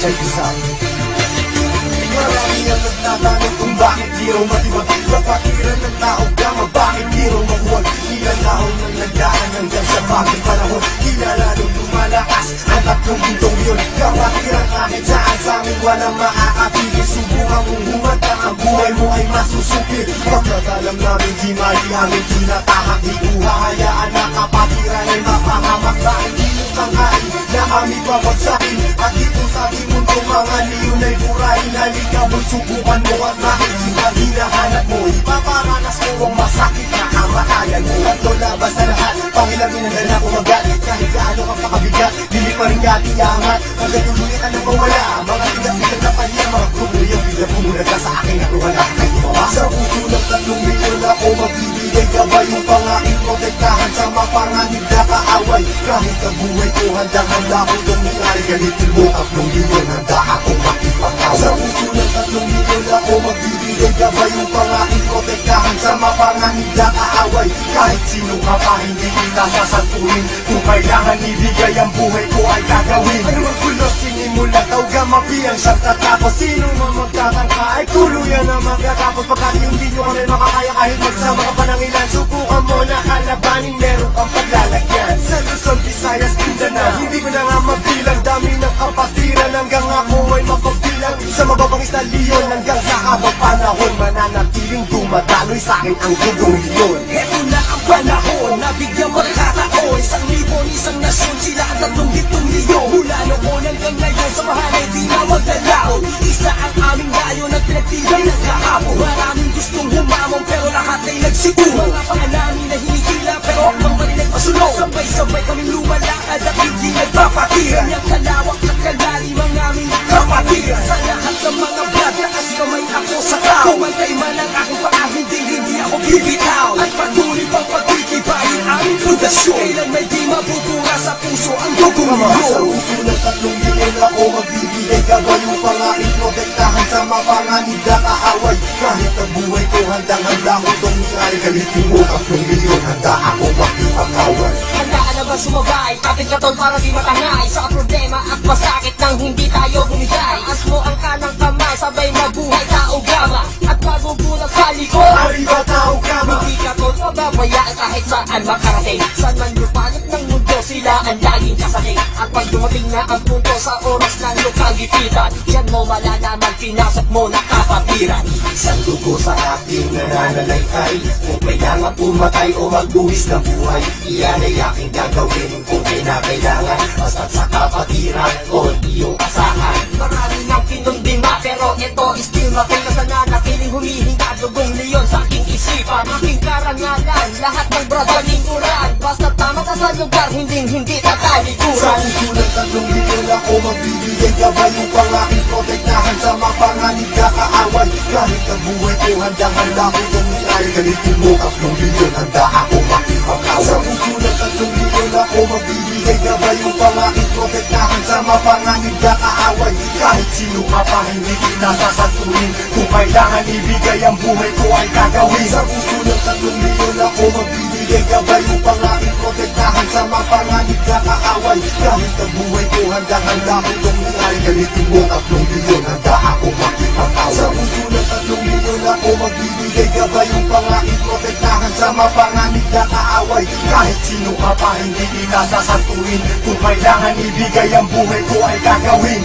Check this out. Marami ang nagtatanong kung bakit di raw matibag. Papakiran ng tao gama, bakit di raw makuwag. Ilan taon nang nagdaan hanggang sa bagong panahon. Kilala nung lumalakas ang 3 bintong yun. Kapatiran kahit saan sa amin walang makakapigil. Subukan mong humantang ang buhay mo ay masusupil. Pagkat alam namin di mali aming tinatahak. Di ko hahayaan na kapatiran ay mapahamak. Dahil di mo tanghain na kami babagsakin. At dito sa ating mundo mga leon ay burahin. Halika mo'y subukan mo at makikita hinahanap mo. Ipaparanas mo ang masakit na kamatayan mo. At labas na lahat, pangilamin ang dala ko magalit. Kahit gaano ka pakabigat, hindi pa rin katiyangat. Hanggang tuluyan ka nang mawala. Mga tigat-tigat na paniya, mga grupo yung bigla pumunag ka sa aking nakuha na kahit tumawa. Sa puso ng 3 milyon ako magbibigay gabay. Yung pangaking protektahan sa mapanganib na kaaway. Kahit ang buhay ko handang-handa ko tumingari. Galitin mo 3 milyon, handa ako makipagkaway. Sa puso ng 3 milyon ako magbibigay gabay. Yung pangaking protektahan sa mapanganib na kaaway. Kahit sino ka pa hindi kita sasantuhin. Kung kailangan ibigay ang buhay ko ay gagawin. Ano ang gulo, sinimula tawga mapiyang siyang tatapos. Sino man magtatangka ay tuluyan na magkatapos. Pagkat hindi nyo kami makakaya kahit magsama ka pa ng ilan. Subukan mo na kalabanin, meron kang paglalagyan. Sa Luzon, Visayas, Mindanao, hindi ko na nga mabilang. Dami ng kapatiran hanggang ako ay mapagbilang. Sa mababangis na leon hanggang sa habang panahon. Mananatiling dumadaloy sa akin ang gugong leon. Eto na ang panahon na bigyan magkataon. 1,000, isang nasyon, sila ang 3 milyon. Mula noon hanggang ngayon, sa mahalay di na maglalaon. Isa ang aming layo na pinagtibay ng kahapon. Maraming gustong humamon pero lahat ay nagsiguro. Mga paalamin na hinihila pero akmang pa rin nagpasunod. Sabay-sabay kaming lumalakad at hindi nagpapatiran. Yang kalawak at kalalim ang aming kapatiran. Sa lahat ng mga vlog, lakas kamay ako sa tao. Kumantay man ang aking paa, hindi ako bibitaw. At patuloy pang pagkikibayin aming pundasyon. Kailan may di mabubura sa puso ang dugong milyon. Sa puso ng 3 milyon ako magbibigay gabay. Yung pangaking protektahan sa mapanganib na kaaway. Kahit ang buhay ko handang-handa ko tumingari. Galitin mo 3 milyon, handa ako makipagkaway. Handaan na ba sumabay? Kapit ka tol para di matangay. Sa problema at masakit nang hindi tayo bumigay. As mo ang kanang kamay, sabay mabuhay tao gama. At magugulat sa likod, Arriba tao gama. hindi ka tol mababayaan kahit saan makarating. Saan man lupalit ng mundo, sila ang laging kasali. At pag dumating na ang punto sa oras ng lokal gipitan, yan mo malalaman, pinasok mo na kapatiran. Isang dugo sa ating nananalaykay. Kung kailangan pumatay o magbuwis ng buhay, iyan ay aking gagawin kung kinakailangan. Basta't sa kapatiran o iyong asahan. Maraming ang kinundima pero ito still matilas na nanatiling humihinga dugong leon sa aking isipan. Aking karangalan, lahat ng brother lingkuran. Basta tama ka sa lugar, hindi Sa tatalikuran. puso ng 3 milyon ako magbibigay gabay. Yung pangaking protektahan sa mapanganib na kaaway. Kahit ang buhay ko handang-handa ko tumingari. Galitin mo 3 milyon, handa ako makipagkaway. Sa puso ng 3 milyon ako magbibigay gabay. Yung pangaking protektahan sa mapanganib na kaaway. Kahit sino ka pa hindi kita sasantuhin. Kung kailangan ibigay ang buhay ko ay gagawin. Sa puso ng 3 milyon ako magbibigay gabay. Yung pangaking protektahan sa mapanganib na kaaway. Kahit ang buhay ko handang-handa ko tumingari. Galitin mo 3 milyon, handa ako makipagkaway. Sa puso ng 3 milyon ako magbibigay gabay. Yung pangaking protektahan sa mapanganib na kaaway. Kahit sino ka pa hindi kita sasantuhin. Kung kailangan ibigay ang buhay ko ay gagawin.